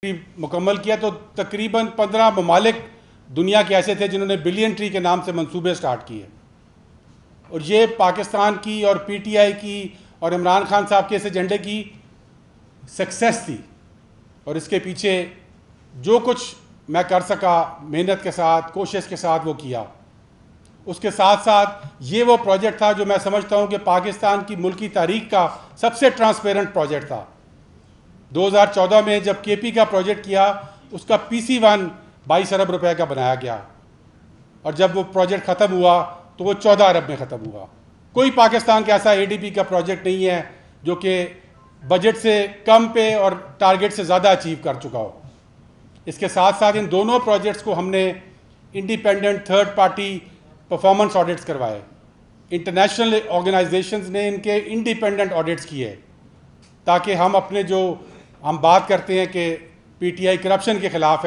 मुकम्मल किया तो तकरीबन 15 ममालिक दुनिया के ऐसे थे जिन्होंने बिलियन ट्री के नाम से मंसूबे स्टार्ट किए। और ये पाकिस्तान की और पीटीआई की और इमरान खान साहब के इस एजेंडे की सक्सेस थी। और इसके पीछे जो कुछ मैं कर सका मेहनत के साथ, कोशिश के साथ वो किया। उसके साथ साथ ये वो प्रोजेक्ट था जो मैं समझता हूँ कि पाकिस्तान की मुल्की तारीख का सबसे ट्रांसपेरेंट प्रोजेक्ट था। 2014 में जब केपी का प्रोजेक्ट किया, उसका PC1 22 अरब रुपए का बनाया गया, और जब वो प्रोजेक्ट ख़त्म हुआ तो वो 14 अरब में ख़त्म हुआ। कोई पाकिस्तान का ऐसा ADB का प्रोजेक्ट नहीं है जो कि बजट से कम पे और टारगेट से ज़्यादा अचीव कर चुका हो। इसके साथ साथ इन दोनों प्रोजेक्ट्स को हमने independent third party performance audits करवाए। इंटरनेशनल ऑर्गेनाइजेशंस ने इनके इंडिपेंडेंट ऑडिट्स किए, ताकि हम अपने जो हम बात करते हैं कि PTI करप्शन के ख़िलाफ़ है,